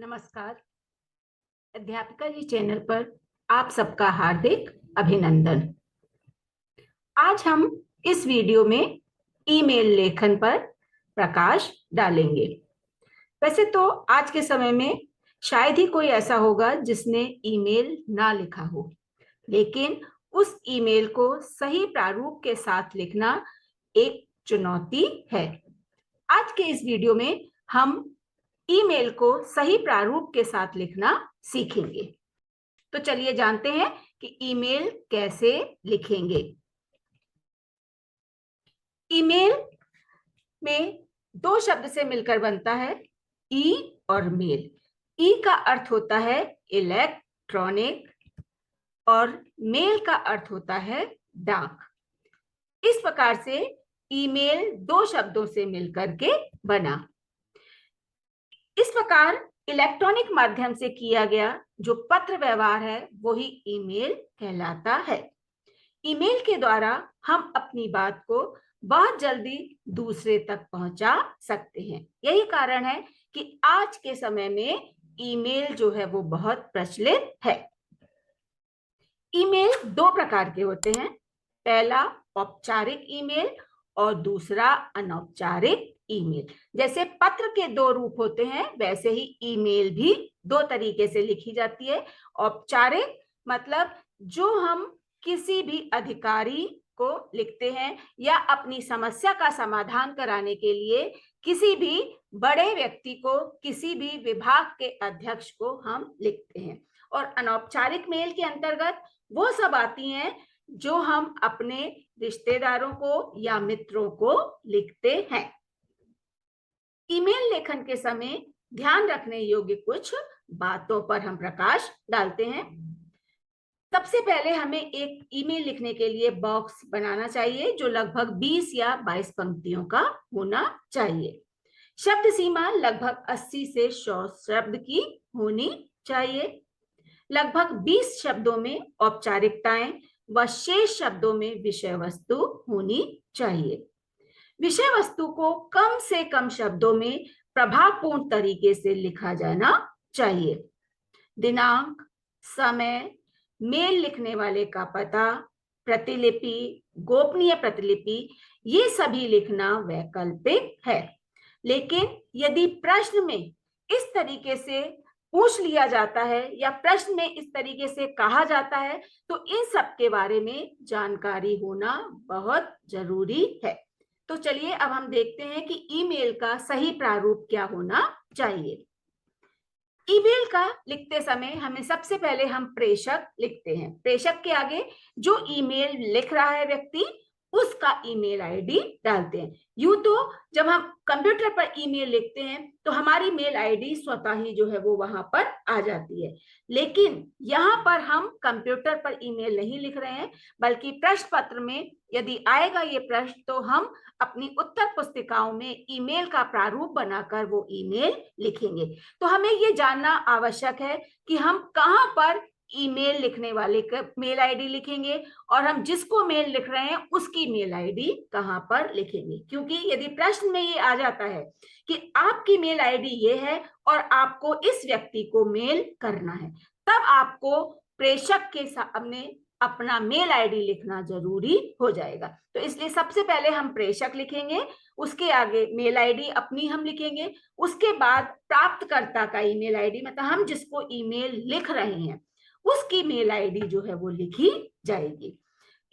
नमस्कार। अध्यापिका जी चैनल पर आप सबका हार्दिक अभिनंदन। आज हम इस वीडियो में ईमेल लेखन पर प्रकाश डालेंगे। वैसे तो आज के समय में शायद ही कोई ऐसा होगा जिसने ईमेल ना लिखा हो, लेकिन उस ईमेल को सही प्रारूप के साथ लिखना एक चुनौती है। आज के इस वीडियो में हम ईमेल को सही प्रारूप के साथ लिखना सीखेंगे। तो चलिए जानते हैं कि ईमेल कैसे लिखेंगे। ईमेल में दो शब्द से मिलकर बनता है, ई और मेल। ई का अर्थ होता है इलेक्ट्रॉनिक और मेल का अर्थ होता है डाक। इस प्रकार से ईमेल दो शब्दों से मिलकर के बना। इस प्रकार इलेक्ट्रॉनिक माध्यम से किया गया जो पत्र व्यवहार है वही ईमेल कहलाता है। ईमेल के द्वारा हम अपनी बात को बहुत जल्दी दूसरे तक पहुंचा सकते हैं। यही कारण है कि आज के समय में ईमेल जो है वो बहुत प्रचलित है। ईमेल दो प्रकार के होते हैं, पहला औपचारिक ईमेल और दूसरा अनौपचारिक ईमेल। जैसे पत्र के दो रूप होते हैं, वैसे ही ईमेल भी दो तरीके से लिखी जाती है। औपचारिक मतलब जो हम किसी भी अधिकारी को लिखते हैं या अपनी समस्या का समाधान कराने के लिए किसी भी बड़े व्यक्ति को, किसी भी विभाग के अध्यक्ष को हम लिखते हैं। और अनौपचारिक मेल के अंतर्गत वो सब आती हैं जो हम अपने रिश्तेदारों को या मित्रों को लिखते हैं। ईमेल लेखन के समय ध्यान रखने योग्य कुछ बातों पर हम प्रकाश डालते हैं। सबसे पहले हमें एक ईमेल लिखने के लिए बॉक्स बनाना चाहिए जो लगभग 20 या 22 पंक्तियों का होना चाहिए। शब्द सीमा लगभग 80 से 100 शब्द की होनी चाहिए। लगभग 20 शब्दों में औपचारिकताएं व शेष शब्दों में विषय वस्तु होनी चाहिए। विषय वस्तु को कम से कम शब्दों में प्रभावपूर्ण तरीके से लिखा जाना चाहिए। दिनांक, समय, मेल लिखने वाले का पता, प्रतिलिपि, गोपनीय प्रतिलिपि, ये सभी लिखना वैकल्पिक है। लेकिन यदि प्रश्न में इस तरीके से पूछ लिया जाता है या प्रश्न में इस तरीके से कहा जाता है तो इन सब के बारे में जानकारी होना बहुत जरूरी है। तो चलिए अब हम देखते हैं कि ईमेल का सही प्रारूप क्या होना चाहिए। ईमेल का लिखते समय हमें सबसे पहले हम प्रेषक लिखते हैं। प्रेषक के आगे जो ईमेल लिख रहा है व्यक्ति उसका ईमेल आईडी डालते हैं। यूं तो जब हम कंप्यूटर पर ईमेल लिखते हैं तो हमारी मेल आईडी स्वतः ही जो है वो वहां पर आ जाती है, लेकिन यहाँ पर हम कंप्यूटर पर ईमेल नहीं लिख रहे हैं, बल्कि प्रश्न पत्र में यदि आएगा ये प्रश्न तो हम अपनी उत्तर पुस्तिकाओं में ईमेल का प्रारूप बनाकर वो ईमेल लिखेंगे। तो हमें ये जानना आवश्यक है कि हम कहाँ पर ईमेल लिखने वाले का मेल आईडी लिखेंगे और हम जिसको मेल लिख रहे हैं उसकी मेल आईडी कहां पर लिखेंगे। क्योंकि यदि प्रश्न में ये आ जाता है कि आपकी मेल आईडी ये है और आपको इस व्यक्ति को मेल करना है, तब आपको प्रेषक के सामने अपना मेल आईडी लिखना जरूरी हो जाएगा। तो इसलिए सबसे पहले हम प्रेषक लिखेंगे, उसके आगे मेल आईडी अपनी हम लिखेंगे, उसके बाद प्राप्तकर्ता का ईमेल आईडी, मतलब हम जिसको ईमेल लिख रहे हैं उसकी मेल आईडी जो है वो लिखी जाएगी।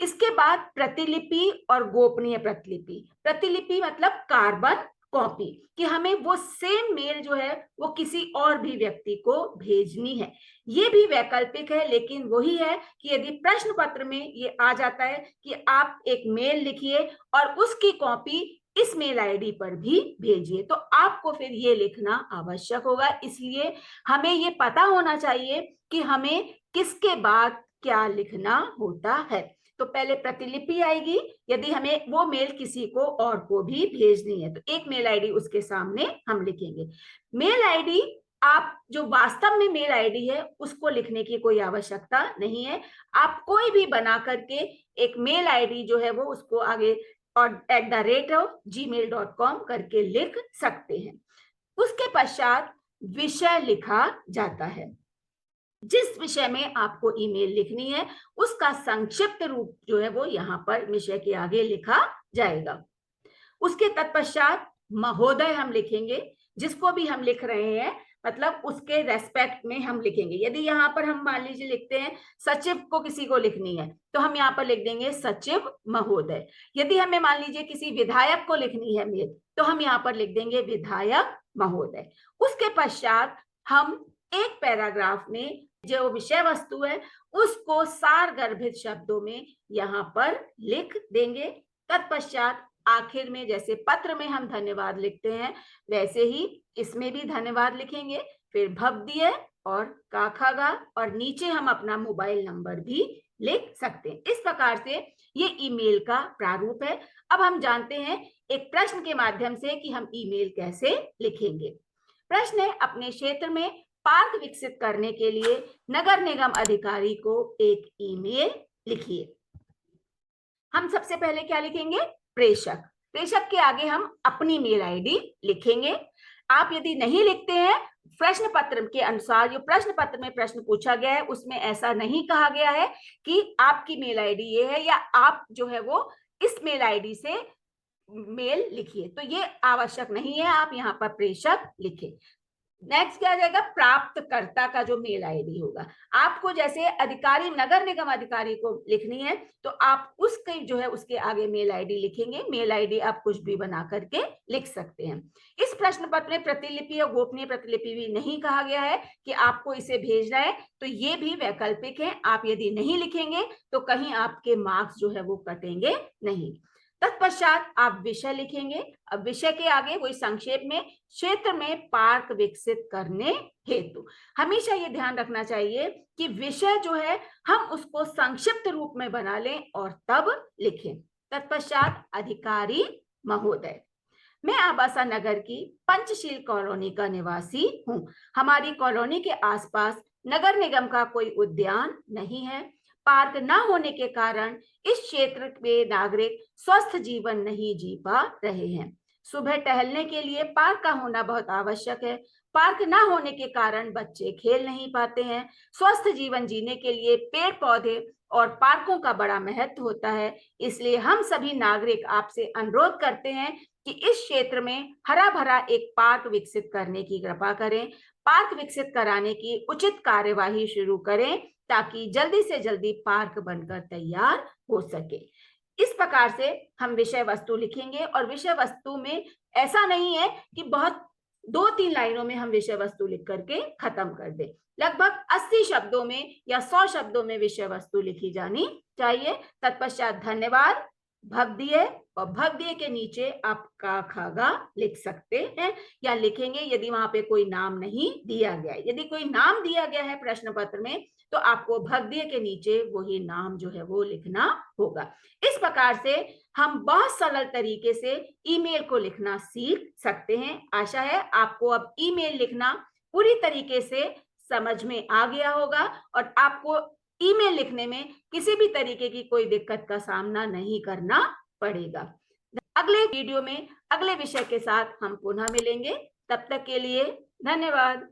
इसके बाद प्रतिलिपि और गोपनीय प्रतिलिपि। प्रतिलिपि मतलब कार्बन कॉपी, कि हमें वो सेम मेल जो है वो किसी और भी व्यक्ति को भेजनी है। ये भी वैकल्पिक है, लेकिन वही है कि यदि प्रश्न पत्र में ये आ जाता है कि आप एक मेल लिखिए और उसकी कॉपी इस मेल आईडी पर भी भेजिए, तो आपको फिर ये लिखना आवश्यक होगा। इसलिए हमें ये पता होना चाहिए कि हमें किसके बाद क्या लिखना होता है। तो पहले प्रतिलिपि आएगी यदि हमें वो मेल किसी को और को भी भेजनी है, तो एक मेल आईडी उसके सामने हम लिखेंगे। मेल आईडी आप जो वास्तव में मेल आईडी है उसको लिखने की कोई आवश्यकता नहीं है। आप कोई भी बना करके एक मेल आईडी जो है वो उसको आगे और @gmail.com करके लिख सकते हैं। उसके पश्चात विषय लिखा जाता है। जिस विषय में आपको ईमेल लिखनी है उसका संक्षिप्त रूप जो है वो यहाँ पर विषय के आगे लिखा जाएगा। उसके तत्पश्चात महोदय हम लिखेंगे, जिसको भी हम लिख रहे हैं मतलब उसके रेस्पेक्ट में हम लिखेंगे। यदि यहाँ पर हम मान लीजिए लिखते हैं सचिव को किसी को लिखनी है तो हम यहाँ पर लिख देंगे सचिव महोदय। यदि हमें मान लीजिए किसी विधायक को लिखनी है मेल तो हम यहाँ पर लिख देंगे विधायक महोदय। उसके पश्चात हम एक पैराग्राफ में जो विषय वस्तु है उसको सारगर्भित शब्दों में यहाँ पर लिख देंगे। तत्पश्चात आखिर में जैसे पत्र में हम धन्यवाद लिखते हैं वैसे ही इसमें भी धन्यवाद लिखेंगे, फिर भवदीय और काखागा और नीचे हम अपना मोबाइल नंबर भी लिख सकते हैं। इस प्रकार से ये ईमेल का प्रारूप है। अब हम जानते हैं एक प्रश्न के माध्यम से कि हम ईमेल कैसे लिखेंगे। प्रश्न है, अपने क्षेत्र में पार्क विकसित करने के लिए नगर निगम अधिकारी को एक ईमेल लिखिए। हम सबसे पहले क्या लिखेंगे? प्रेषक। प्रेषक के आगे हम अपनी मेल आईडी लिखेंगे। आप यदि नहीं लिखते हैं, प्रश्न पत्र के अनुसार जो प्रश्न पत्र में प्रश्न पूछा गया है उसमें ऐसा नहीं कहा गया है कि आपकी मेल आईडी ये है या आप जो है वो इस मेल आईडी से मेल लिखिए, तो ये आवश्यक नहीं है, आप यहाँ पर प्रेषक लिखें। नेक्स्ट क्या आ जाएगा? प्राप्तकर्ता का जो मेल आईडी होगा। आपको जैसे अधिकारी नगर निगम अधिकारी को लिखनी है तो आप उसके जो है उसके आगे मेल आईडी लिखेंगे। मेल आईडी आप कुछ भी बना करके लिख सकते हैं। इस प्रश्न पत्र में प्रतिलिपि और गोपनीय प्रतिलिपि भी नहीं कहा गया है कि आपको इसे भेजना है, तो ये भी वैकल्पिक है। आप यदि नहीं लिखेंगे तो कहीं आपके मार्क्स जो है वो कटेंगे नहीं। तत्पश्चात आप विषय लिखेंगे। अब विषय के आगे वही संक्षेप में क्षेत्र में पार्क विकसित करने हेतु। हमेशा ये ध्यान रखना चाहिए कि विषय जो है हम उसको संक्षिप्त रूप में बना लें और तब लिखें। तत्पश्चात अधिकारी महोदय, मैं आबासा नगर की पंचशील कॉलोनी का निवासी हूँ। हमारी कॉलोनी के आसपास नगर निगम का कोई उद्यान नहीं है। पार्क न होने के कारण इस क्षेत्र में नागरिक स्वस्थ जीवन नहीं जी पा रहे हैं। सुबह टहलने के लिए पार्क का होना बहुत आवश्यक है। पार्क न होने के कारण बच्चे खेल नहीं पाते हैं। स्वस्थ जीवन जीने के लिए पेड़ पौधे और पार्कों का बड़ा महत्व होता है। इसलिए हम सभी नागरिक आपसे अनुरोध करते हैं कि इस क्षेत्र में हरा भरा एक पार्क विकसित करने की कृपा करें। पार्क विकसित कराने की उचित कार्यवाही शुरू करें ताकि जल्दी से जल्दी पार्क बनकर तैयार हो सके। इस प्रकार से हम विषय वस्तु लिखेंगे और विषय वस्तु में ऐसा नहीं है कि बहुत 2-3 लाइनों में हम विषय वस्तु लिख करके खत्म कर दें। लगभग 80 शब्दों में या 100 शब्दों में विषय वस्तु लिखी जानी चाहिए। तत्पश्चात धन्यवाद, भवदीय और भवदीय के नीचे आप का खागा लिख सकते हैं या लिखेंगे यदि वहां पे कोई नाम नहीं दिया गया है। यदि कोई नाम दिया गया है प्रश्न पत्र में तो आपको भवदीय के नीचे वही नाम जो है वो लिखना होगा। इस प्रकार से हम बहुत सरल तरीके से ईमेल को लिखना सीख सकते हैं। आशा है आपको अब ईमेल लिखना पूरी तरीके से समझ में आ गया होगा और आपको ईमेल लिखने में किसी भी तरीके की कोई दिक्कत का सामना नहीं करना पड़ेगा। अगले वीडियो में अगले विषय के साथ हम पुनः मिलेंगे। तब तक के लिए धन्यवाद।